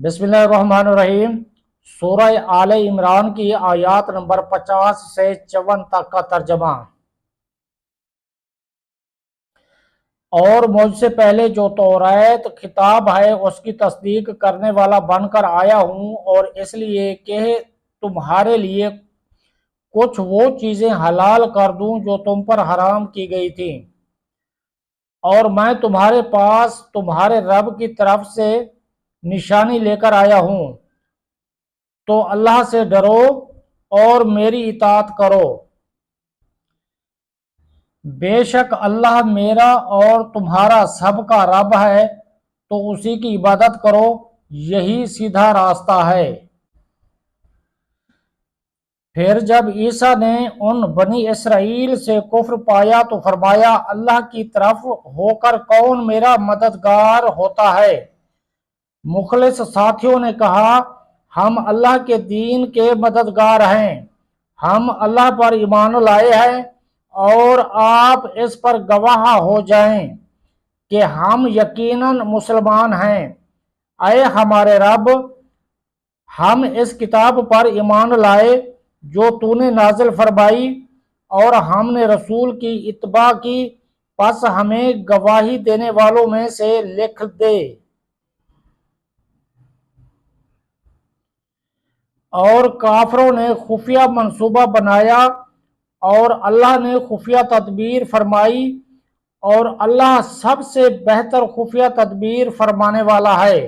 بسم اللہ الرحمن الرحیم۔ سورہ آل عمران کی آیات نمبر 50 سے 54 تک کا ترجمہ۔ اور مجھ سے پہلے جو توریت کتاب ہے اس کی تصدیق کرنے والا بن کر آیا ہوں، اور اس لیے کہ تمہارے لیے کچھ وہ چیزیں حلال کر دوں جو تم پر حرام کی گئی تھیں، اور میں تمہارے پاس تمہارے رب کی طرف سے نشانی لے کر آیا ہوں، تو اللہ سے ڈرو اور میری اطاعت کرو۔ بے شک اللہ میرا اور تمہارا سب کا رب ہے، تو اسی کی عبادت کرو، یہی سیدھا راستہ ہے۔ پھر جب عیسیٰ نے ان بنی اسرائیل سے کفر پایا تو فرمایا، اللہ کی طرف ہو کر کون میرا مددگار ہوتا ہے؟ مخلص ساتھیوں نے کہا، ہم اللہ کے دین کے مددگار ہیں، ہم اللہ پر ایمان لائے ہیں، اور آپ اس پر گواہ ہو جائیں کہ ہم یقیناً مسلمان ہیں۔ اے ہمارے رب، ہم اس کتاب پر ایمان لائے جو تو نے نازل فرمائی، اور ہم نے رسول کی اتباع کی، پس ہمیں گواہی دینے والوں میں سے لکھ دے۔ اور کافروں نے خفیہ منصوبہ بنایا، اور اللہ نے خفیہ تدبیر فرمائی، اور اللہ سب سے بہتر خفیہ تدبیر فرمانے والا ہے۔